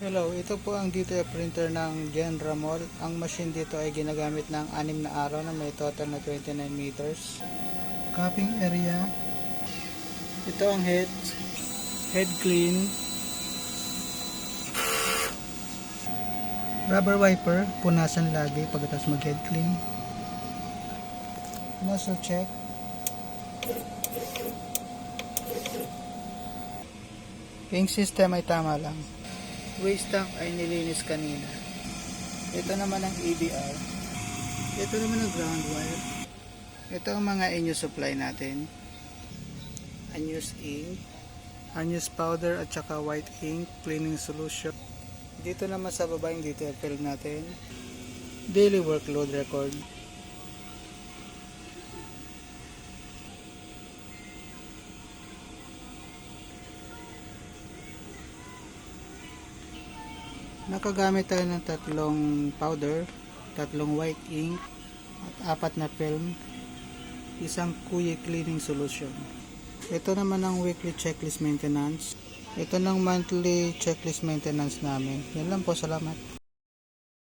Hello, ito po ang DTF printer ng Genra Mall. Ang machine dito ay ginagamit ng 6 na araw na may total na 29 meters. Cupping area. Ito ang head clean. Rubber wiper, punasan lagi pagkatapos mag head clean. Nozzle check. Ink system ay tama lang. Waste tank ay nilinis kanina. Ito naman ang EBR. Ito naman ang ground wire. Ito ang mga in-use supply natin. Unused ink, unused powder at saka white ink, cleaning solution. Dito naman sa baba yung detail field natin. Daily workload record. Nakagamit tayo ng 3 powder, 3 white ink, at 4 na film, isang kuye cleaning solution. Ito naman ang weekly checklist maintenance. Ito ng monthly checklist maintenance namin. Yan lang po, salamat.